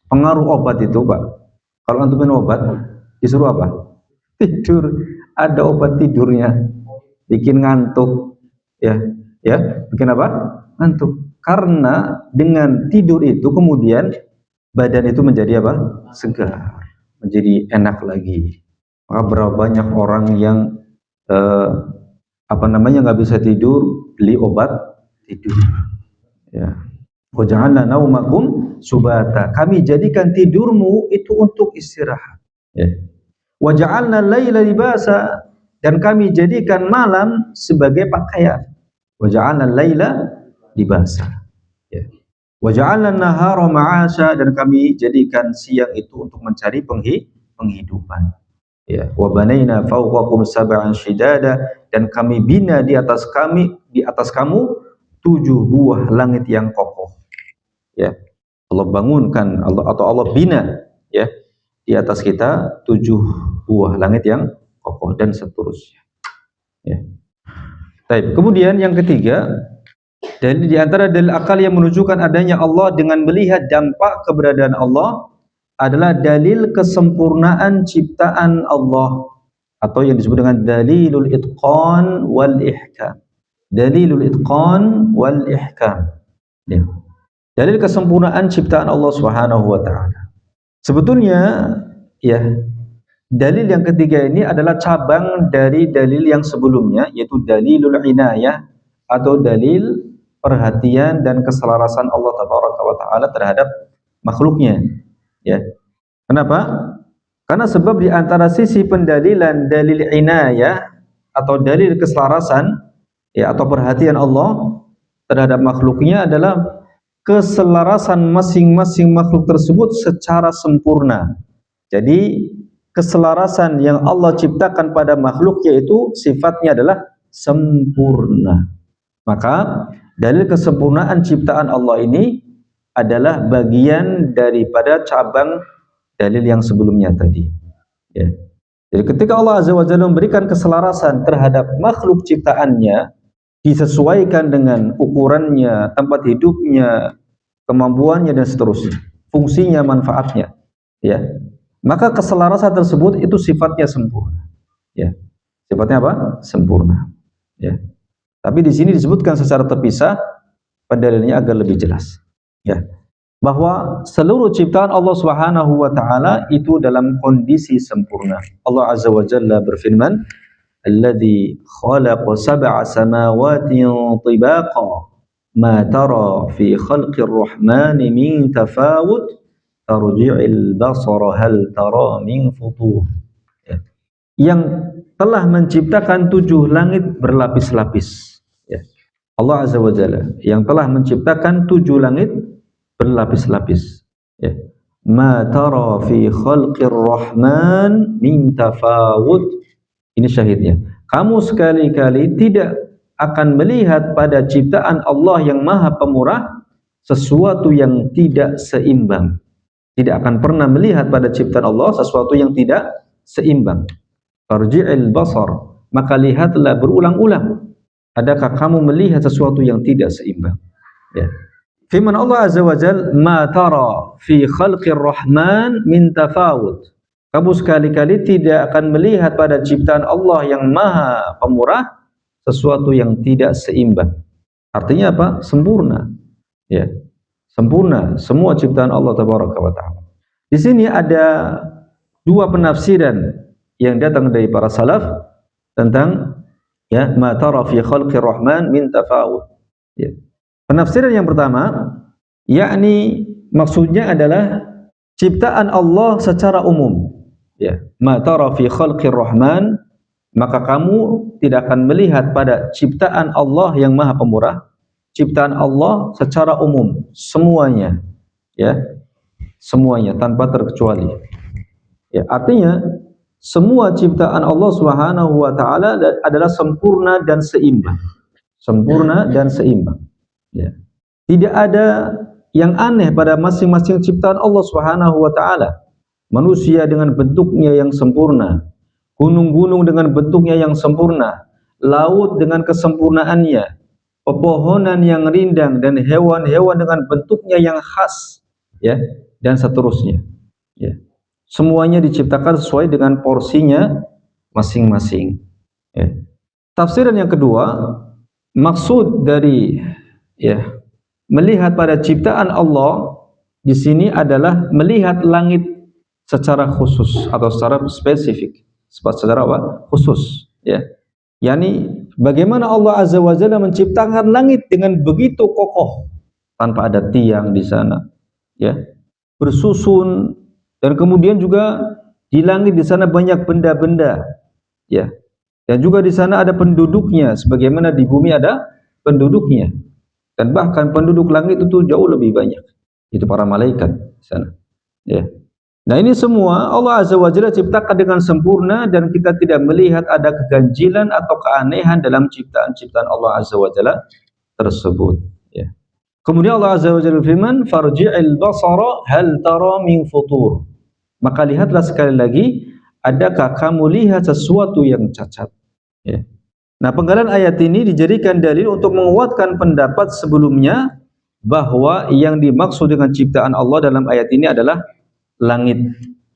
Speaker 2: pengaruh obat itu, Pak, kalau antum minum obat disuruh apa? Tidur. Ada obat tidurnya, bikin ngantuk, ya, bikin apa? Ngantuk. Karena dengan tidur itu kemudian badan itu menjadi apa? Segar, menjadi enak lagi. Maka berapa banyak orang yang nggak bisa tidur, beli obat tidur, ya. Wa ja'alna naumakum subata, kami jadikan tidurmu itu untuk istirahat, ya. Wa ja'alna al-laila libasa, dan kami jadikan malam sebagai pakaian. Wa ja'alna al-laila libasa. Ya. Wa ja'alna an-nahara ma'asha, dan kami jadikan siang itu untuk mencari penghidupan. Ya, wa banaina fawqakum sab'an shidada, dan kami bina di atas kamu 7 buah langit yang kokoh. Ya. Allah bangunkan Allah bina ya di atas kita 7 buah langit yang kokoh dan seterusnya. Ya. Baik, kemudian yang ketiga, dari di antara dalil akal yang menunjukkan adanya Allah dengan melihat dampak keberadaan Allah adalah dalil kesempurnaan ciptaan Allah, atau yang disebut dengan dalilul itqan wal ihkam. Dalilul itqan wal ihkam. Ya. Dalil kesempurnaan ciptaan Allah Subhanahu wa taala. Sebetulnya ya, dalil yang ketiga ini adalah cabang dari dalil yang sebelumnya, yaitu dalilul inayah, atau dalil perhatian dan keselarasan Allah Tabaraka wa taala terhadap makhluknya. Ya. Kenapa? Karena sebab di antara sisi pendalilan dalil inayah atau dalil keselarasan ya atau perhatian Allah terhadap makhluknya adalah keselarasan masing-masing makhluk tersebut secara sempurna. Jadi keselarasan yang Allah ciptakan pada makhluk yaitu sifatnya adalah sempurna. Maka dalil kesempurnaan ciptaan Allah ini adalah bagian daripada cabang dalil yang sebelumnya tadi. Ya. Jadi ketika Allah Azza wa Jalla memberikan keselarasan terhadap makhluk ciptaannya, disesuaikan dengan ukurannya, tempat hidupnya, kemampuannya dan seterusnya, fungsinya, manfaatnya, ya. Maka keselarasan tersebut itu sifatnya sempurna. Ya. Sifatnya apa? Sempurna. Ya. Tapi di sini disebutkan secara terpisah, pendalilannya agar lebih jelas. Ya. Bahwa seluruh ciptaan Allah Subhanahu wa taala itu dalam kondisi sempurna. Allah Azza wa Jalla berfirman, "Alladzi khalaqa sab'a samawati tibaqa ma tara fi khalqir rahmani min tafawut tarji'il basara hal tara min futur." Ya. Yang telah menciptakan 7 langit berlapis-lapis. Ya. Allah Azza wa Jalla yang telah menciptakan 7 langit berlapis-lapis. Ya. Ma tara fi khalqir rahman min tafawut. Ini syahidnya. Kamu sekali-kali tidak akan melihat pada ciptaan Allah yang Maha Pemurah sesuatu yang tidak seimbang. Tidak akan pernah melihat pada ciptaan Allah sesuatu yang tidak seimbang. Farji'il basar, maka lihatlah berulang-ulang. Adakah kamu melihat sesuatu yang tidak seimbang? Ya. Firman Allah Azza wa Jalla, "Ma tara fi khalqir rahman min tafawut." Kamu sekali-kali tidak akan melihat pada ciptaan Allah yang Maha Pemurah sesuatu yang tidak seimbang. Artinya apa? Sempurna. Ya. Sempurna semua ciptaan Allah Tabaraka wa taala. Di sini ada 2 penafsiran yang datang dari para salaf tentang ya, "Ma tara fi khalqir rahman min tafawut." Ya. Penafsiran yang pertama, yakni maksudnya adalah ciptaan Allah secara umum. Ya, ma tara fi khalqir rahman, maka kamu tidak akan melihat pada ciptaan Allah yang Maha Pemurah, ciptaan Allah secara umum, semuanya. Ya. Semuanya tanpa terkecuali. Ya, artinya semua ciptaan Allah Subhanahu wa taala adalah sempurna dan seimbang. Sempurna dan seimbang. Ya. Tidak ada yang aneh pada masing-masing ciptaan Allah Subhanahu wa taala. Manusia dengan bentuknya yang sempurna, gunung-gunung dengan bentuknya yang sempurna, laut dengan kesempurnaannya, pepohonan yang rindang dan hewan-hewan dengan bentuknya yang khas, ya, dan seterusnya. Ya. Semuanya diciptakan sesuai dengan porsinya masing-masing. Ya. Tafsiran yang kedua, maksud dari ya, melihat pada ciptaan Allah di sini adalah melihat langit secara khusus atau secara spesifik, secara apa? Khusus, ya. Yani bagaimana Allah Azza wa Jalla menciptakan langit dengan begitu kokoh tanpa ada tiang di sana, ya, bersusun, dan kemudian juga di langit di sana banyak benda-benda, ya, Dan juga di sana ada penduduknya, sebagaimana di bumi ada penduduknya. Dan bahkan penduduk langit itu jauh lebih banyak. Itu para malaikat di sana. Ya. Nah, ini semua Allah Azza wa Jalla ciptakan dengan sempurna dan kita tidak melihat ada keganjilan atau keanehan dalam ciptaan-ciptaan Allah Azza wa Jalla tersebut. Ya. Kemudian Allah Azza wa Jalla firman, "Farji'il basara hal tara min futur." Maka lihatlah sekali lagi, adakah kamu lihat sesuatu yang cacat? Ya. Nah, penggalan ayat ini dijadikan dalil untuk menguatkan pendapat sebelumnya bahwa yang dimaksud dengan ciptaan Allah dalam ayat ini adalah langit.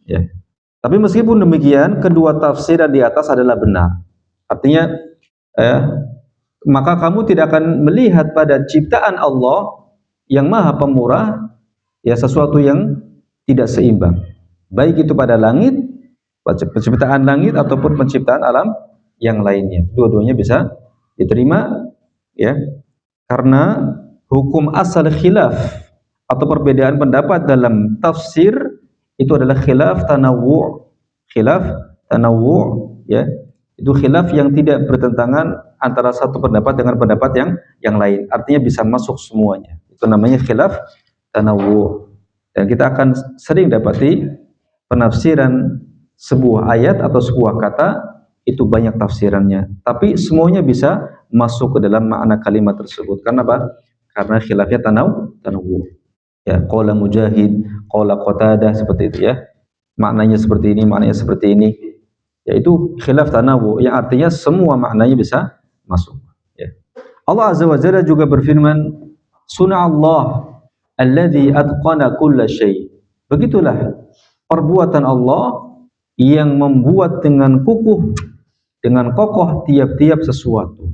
Speaker 2: Ya. Tapi meskipun demikian, kedua tafsiran di atas adalah benar. Artinya, maka kamu tidak akan melihat pada ciptaan Allah yang Maha Pemurah ya sesuatu yang tidak seimbang. Baik itu pada langit, penciptaan langit ataupun penciptaan alam yang lainnya. Dua-duanya bisa diterima ya. Karena hukum asal khilaf atau perbedaan pendapat dalam tafsir itu adalah khilaf tanawwu'. Khilaf tanawwu' ya. Itu khilaf yang tidak bertentangan antara satu pendapat dengan pendapat yang lain. Artinya bisa masuk semuanya. Itu namanya khilaf tanawwu'. Dan kita akan sering dapati penafsiran sebuah ayat atau sebuah kata itu banyak tafsirannya, tapi semuanya bisa masuk ke dalam makna kalimat tersebut. Karena apa? Karena khilafnya tanawwu. Ya, qala Mujahid, qala Qatadah, seperti itu ya. Maknanya seperti ini, maknanya seperti ini. Yaitu khilaf tanawwu yang artinya semua maknanya bisa masuk ya. Allah Azza wa Jalla juga berfirman, "Sun'allah alladzi atqana kulla syai." Begitulah perbuatan Allah yang membuat dengan kukuh, dengan kokoh tiap-tiap sesuatu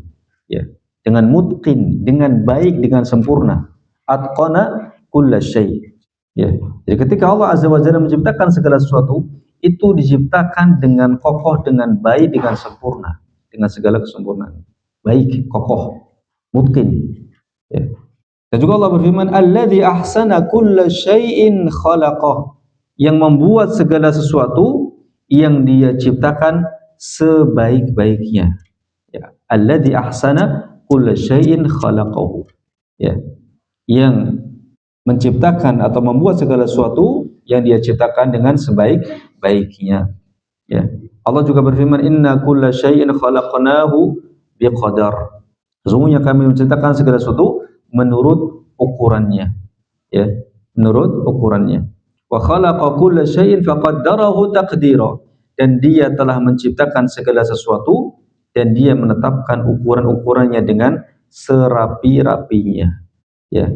Speaker 2: ya, dengan mutqin, dengan baik, dengan sempurna. Atqana kulla syai ya. Jadi ketika Allah Azza wa Jalla menciptakan segala sesuatu, itu diciptakan dengan kokoh, dengan baik, dengan sempurna, dengan segala kesempurnaan. Baik, kokoh, mutqin ya. Dan juga Allah berfirman, "Alladzi ahsana kulla syai'in khalaqah." Yang membuat segala sesuatu yang Dia ciptakan sebaik-baiknya. Ya, alladzi ahsana kulla syai'in khalaqahu. Ya. Yang menciptakan atau membuat segala sesuatu yang Dia ciptakan dengan sebaik-baiknya. Ya. Allah juga berfirman, "Inna kulla syai'in khalaqnahu biqadar." Sesungguhnya kami menciptakan segala sesuatu menurut ukurannya. Ya, menurut ukurannya. Wa khalaqa kulla syai'in faqaddarahu taqdira. Dan Dia telah menciptakan segala sesuatu dan Dia menetapkan ukuran-ukurannya dengan serapi-rapinya. Ya.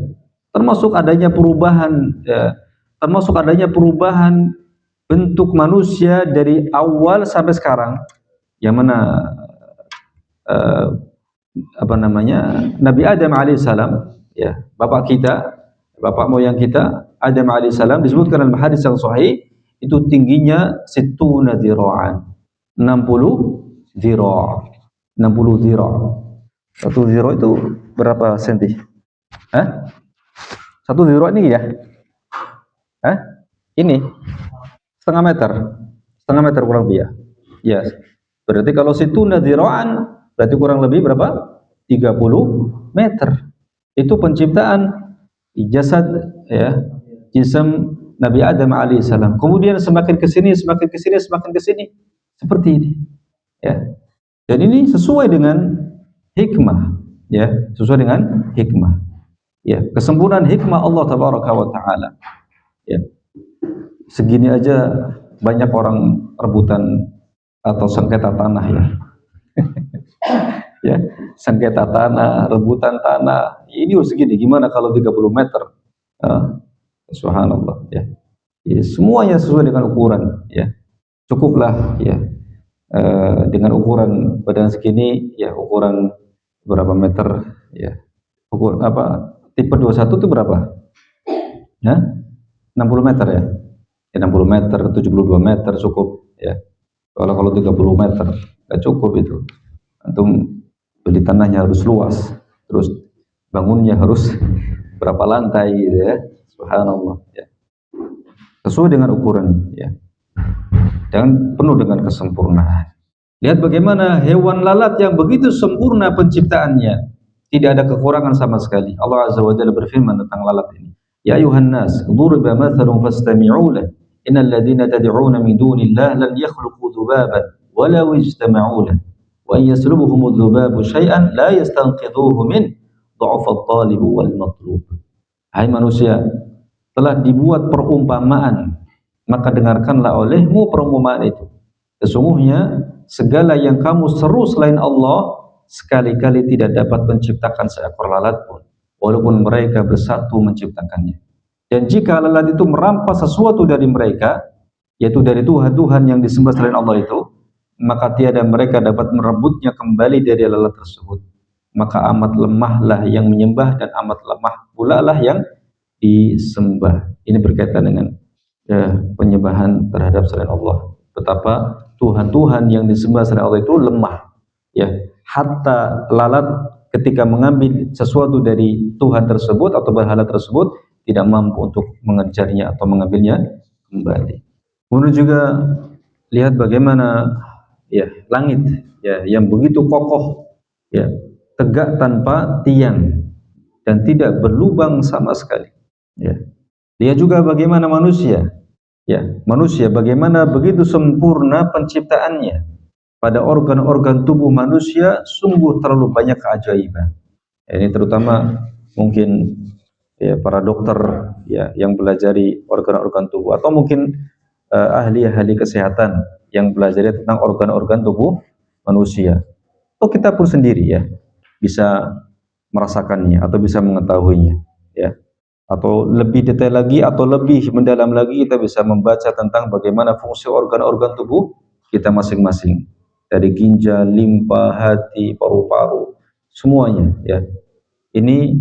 Speaker 2: Termasuk adanya perubahan ya, termasuk adanya perubahan bentuk manusia dari awal sampai sekarang. Yang mana Nabi Adam alaihissalam ya, bapak moyang kita Adam alaihissalam disebutkan dalam hadis yang sahih itu tingginya situna dzira'an, 60 dzira'. 60 dzira'. Satu dzira' itu berapa senti? Satu dzira' ini ya? Ini setengah meter kurang lebih ya. Ya. Berarti kalau situna dzira'an berarti kurang lebih berapa? 30 meter. Itu penciptaan jasad ya, jism Nabi Adam alaihissalam. Kemudian semakin ke sini seperti ini. Ya. Dan ini sesuai dengan hikmah, ya, sesuai dengan hikmah. Ya, kesempurnaan hikmah Allah tabaraka wa taala. Ya. Segini aja banyak orang rebutan atau sengketa tanah ya. Ya, sengketa tanah, rebutan tanah. Ini segini, gimana kalau 30 meter? Subhanallah ya. Ya, semuanya sesuai dengan ukuran ya. Cukuplah ya. Dengan ukuran badan segini ya, ukuran berapa meter ya. Ukur apa? Tipe 21 itu berapa? Ya? 60 meter ya. Ya 60 meter, 72 meter cukup ya. Kalau 30 meter enggak cukup itu. Antum beli tanahnya harus luas, terus bangunnya harus berapa lantai gitu ya. Subhanallah ya. Sesuai dengan ukuran ya. Dan penuh dengan kesempurnaan. Lihat bagaimana hewan lalat yang begitu sempurna penciptaannya, tidak ada kekurangan sama sekali. Allah Azza wa Jalla berfirman tentang lalat ini, ya ayuhan nas duriba mathalun fastami'u lahu innal ladzina tad'una min dunillahi lan yakhluqu dhubaban walau ijtama'u lahu wa in yaslubuhum adh-dhubabu syai'an la yastanqidhuhu min dha'fa at-talib wal matlub. Hai manusia, telah dibuat perumpamaan, maka dengarkanlah olehmu perumpamaan itu. Sesungguhnya segala yang kamu seru selain Allah sekali-kali tidak dapat menciptakan seekor lalat pun, walaupun mereka bersatu menciptakannya. Dan jika lalat itu merampas sesuatu dari mereka, yaitu dari Tuhan yang disembah selain Allah itu, maka tiada mereka dapat merebutnya kembali dari lalat tersebut. Maka amat lemahlah yang menyembah dan amat lemah pula lah yang disembah. Ini berkaitan dengan penyembahan terhadap selain Allah. Betapa Tuhan yang disembah selain Allah itu lemah, ya. Hatta lalat ketika mengambil sesuatu dari Tuhan tersebut atau berhala tersebut tidak mampu untuk mengejarnya atau mengambilnya kembali. Kemudian juga lihat bagaimana ya langit ya yang begitu kokoh, ya, tegak tanpa tiang dan tidak berlubang sama sekali, ya. Lihat juga bagaimana manusia, ya, manusia bagaimana begitu sempurna penciptaannya. Pada organ-organ tubuh manusia sungguh terlalu banyak keajaiban. Ini terutama mungkin ya para dokter ya yang belajari organ-organ tubuh, atau mungkin ahli-ahli kesehatan yang belajar tentang organ-organ tubuh manusia. Atau kita pun sendiri ya bisa merasakannya atau bisa mengetahuinya, ya. Atau lebih detail lagi atau lebih mendalam lagi kita bisa membaca tentang bagaimana fungsi organ-organ tubuh kita masing-masing, dari ginjal, limpa, hati, paru-paru, semuanya, ya. Ini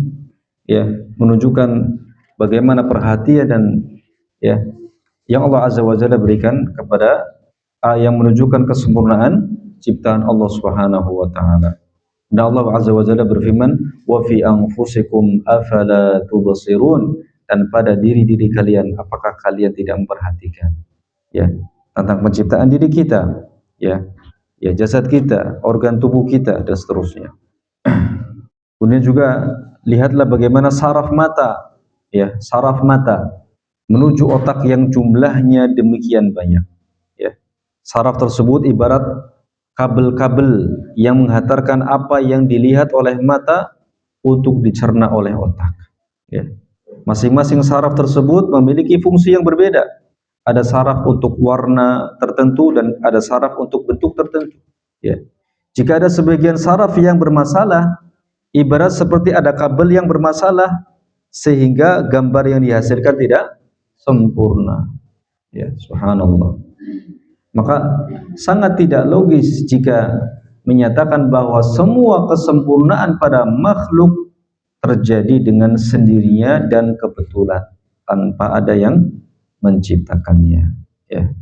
Speaker 2: ya menunjukkan bagaimana perhatian dan ya yang Allah Azza wa Jalla berikan kepada yang menunjukkan kesempurnaan ciptaan Allah Subhanahu wa taala. Dan Allah Azza wa Jalla berfirman, "Wa fi anfusikum afala tubsirun," dan pada diri-diri kalian apakah kalian tidak memperhatikan, ya, tentang penciptaan diri kita, ya. Ya, jasad kita, organ tubuh kita dan seterusnya. Kemudian juga lihatlah bagaimana saraf mata, ya, saraf mata menuju otak yang jumlahnya demikian banyak, ya. Saraf tersebut ibarat kabel-kabel yang menghantarkan apa yang dilihat oleh mata untuk dicerna oleh otak, ya. Masing-masing saraf tersebut memiliki fungsi yang berbeda. Ada saraf untuk warna tertentu dan ada saraf untuk bentuk tertentu, ya. Jika ada sebagian saraf yang bermasalah, ibarat seperti ada kabel yang bermasalah sehingga gambar yang dihasilkan tidak sempurna, ya. Subhanallah. Maka sangat tidak logis jika menyatakan bahwa semua kesempurnaan pada makhluk terjadi dengan sendirinya dan kebetulan tanpa ada yang menciptakannya, ya.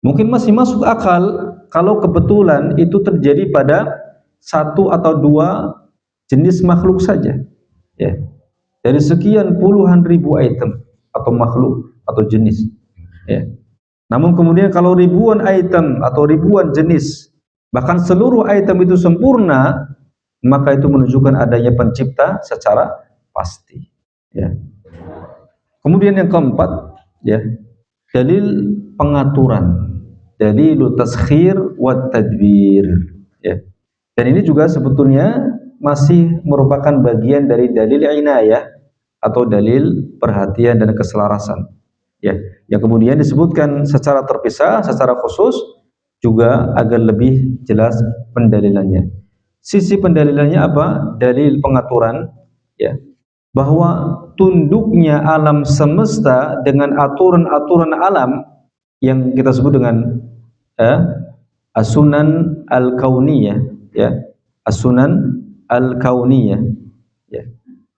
Speaker 2: Mungkin masih masuk akal kalau kebetulan itu terjadi pada satu atau dua jenis makhluk saja, ya. Dari sekian puluhan ribu item atau makhluk atau jenis, ya. Namun kemudian kalau ribuan item atau ribuan jenis, bahkan seluruh item itu sempurna, maka itu menunjukkan adanya pencipta secara pasti, ya. Kemudian yang keempat, ya, dalil pengaturan, dalilu taskhir wa tadbir, ya. Dan ini juga sebetulnya masih merupakan bagian dari dalil inayah atau dalil perhatian dan keselarasan, ya, yang kemudian disebutkan secara terpisah, secara khusus juga agar lebih jelas pendalilannya. Sisi pendalilannya apa? Dalil pengaturan, ya, bahwa tunduknya alam semesta dengan aturan-aturan alam yang kita sebut dengan as-sunan al-kauniyah, ya, as-sunan al-kauniyah, ya.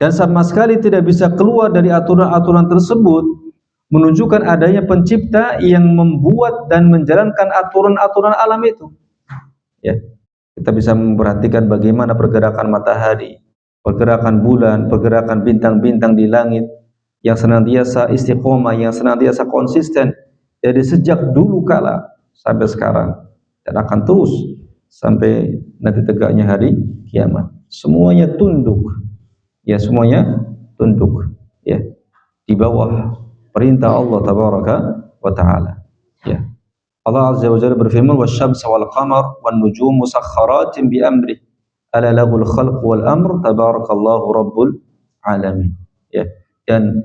Speaker 2: Dan sama sekali tidak bisa keluar dari aturan-aturan tersebut, menunjukkan adanya pencipta yang membuat dan menjalankan aturan-aturan alam itu, ya. Kita bisa memperhatikan bagaimana pergerakan matahari, pergerakan bulan, pergerakan bintang-bintang di langit yang senantiasa istiqomah, yang senantiasa konsisten dari sejak dulu kala sampai sekarang dan akan terus sampai nanti tegaknya hari kiamat. Semuanya tunduk, ya semuanya tunduk, ya di bawah perintah Allah tabaraka wa taala. Ya. Allah azza wa jalla berfirman, "Wasyamsa wal qamar wan nujumu musakhkharatin bi amri, ala lahul khalq wal amr, tabarakallahu rabbul alamin." Ya. Dan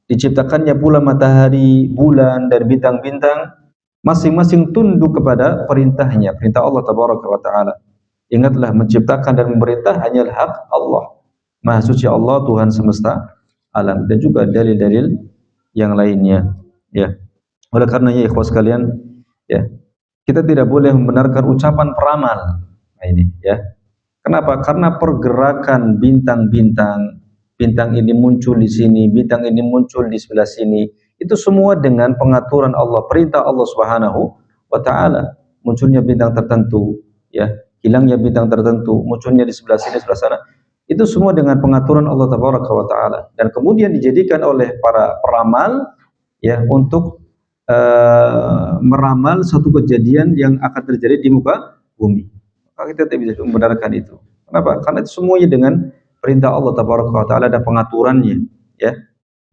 Speaker 2: diciptakannya pula matahari, bulan dan bintang-bintang, masing-masing tunduk kepada perintahnya, perintah Allah tabaraka wa taala. Ingatlah, menciptakan dan memerintah hanyalah hak Allah. Maha suci Allah, Tuhan semesta alam, dan juga dalil-dalil yang lainnya. Ya. Oleh karenanya ikhwas sekalian, ya, kita tidak boleh membenarkan ucapan peramal. Nah ini, ya. Kenapa? Karena pergerakan bintang-bintang, bintang ini muncul di sini, bintang ini muncul di sebelah sini, itu semua dengan pengaturan Allah, perintah Allah Subhanahu wa taala. Munculnya bintang tertentu, ya, hilangnya bintang tertentu, munculnya di sebelah sini, sebelah sana, itu semua dengan pengaturan Allah Tabaraka wa taala, dan kemudian dijadikan oleh para peramal, ya, untuk meramal satu kejadian yang akan terjadi di muka bumi. Maka kita tidak bisa membenarkan itu. Kenapa? Karena itu semuanya dengan perintah Allah Tabaraka wa taala, ada pengaturannya, ya.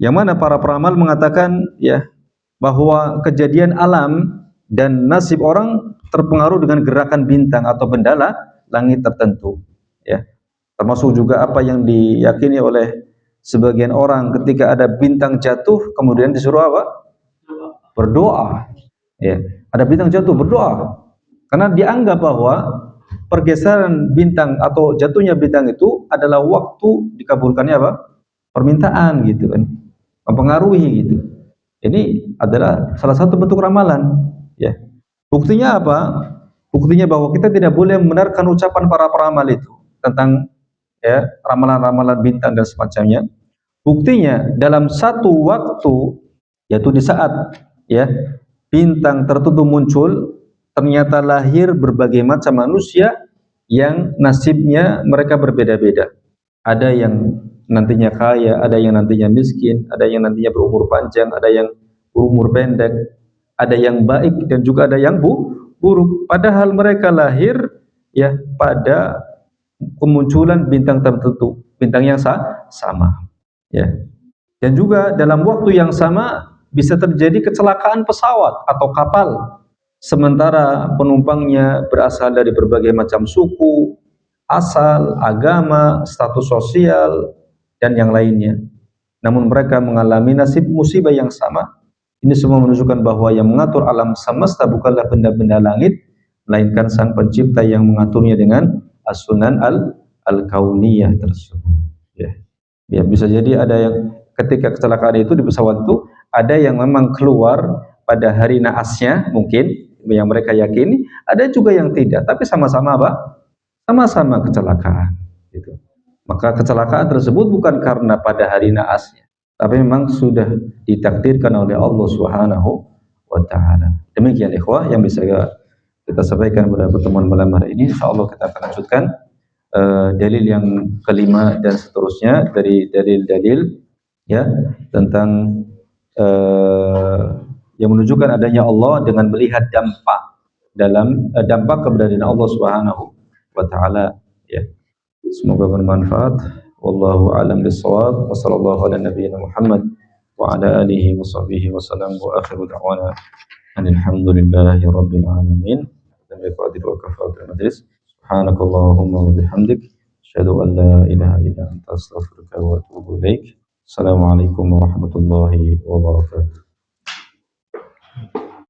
Speaker 2: Yang mana para peramal mengatakan, ya, bahwa kejadian alam dan nasib orang terpengaruh dengan gerakan bintang atau benda langit tertentu, ya. Termasuk juga apa yang diyakini oleh sebagian orang, ketika ada bintang jatuh kemudian disuruh apa? Berdoa. Ya, ada bintang jatuh, berdoa. Karena dianggap bahwa pergeseran bintang atau jatuhnya bintang itu adalah waktu dikabulkannya apa? Permintaan, gitu kan. Mempengaruhi gitu. Ini adalah salah satu bentuk ramalan, ya. Buktinya apa? Buktinya bahwa kita tidak boleh membenarkan ucapan para peramal itu tentang, ya, ramalan-ramalan bintang dan semacamnya. Buktinya dalam satu waktu, yaitu di saat, ya, bintang tertentu muncul, ternyata lahir berbagai macam manusia yang nasibnya mereka berbeda-beda. Ada yang nantinya kaya, ada yang nantinya miskin, ada yang nantinya berumur panjang, ada yang berumur pendek, ada yang baik dan juga ada yang buruk. Padahal mereka lahir, ya, pada kemunculan bintang tertentu, bintang yang sama, ya. Dan juga dalam waktu yang sama bisa terjadi kecelakaan pesawat atau kapal, sementara penumpangnya berasal dari berbagai macam suku, asal, agama, status sosial, dan yang lainnya. Namun mereka mengalami nasib musibah yang sama. Ini semua menunjukkan bahwa yang mengatur alam semesta bukanlah benda-benda langit, melainkan Sang Pencipta yang mengaturnya dengan as-sunan al-kauniyah tersebut. Ya. Ya, bisa jadi ada yang ketika kecelakaan itu di pesawat itu, ada yang memang keluar pada hari naasnya, mungkin yang mereka yakini, ada juga yang tidak, tapi sama-sama apa? Sama-sama kecelakaan, gitu. Maka kecelakaan tersebut bukan karena pada hari naasnya, tapi memang sudah ditakdirkan oleh Allah Subhanahu wa taala. Demikian ikhwah yang bisa kita sampaikan pada pertemuan malam hari ini. Insyaallah kita akan lanjutkan dalil yang kelima dan seterusnya dari dalil-dalil, ya, tentang yang menunjukkan adanya Allah dengan melihat dampak dalam dampak keberadaan Allah Subhanahu wa taala, ya. Semoga bermanfaat. Wallahu a'lam bissawab. Wa sallallahu ala nabiyyina Muhammad wa ala alihi wa sahbihi wa sallam, wa akhiru da'wana alhamdulillahi rabbil alamin. Demi qadir wa kafatul majlis. Subhanakallahumma wa bihamdik, asyhadu an la ilaha illa anta, astaghfiruka wa atubu ilaik. Assalamualaikum warahmatullahi wabarakatuh.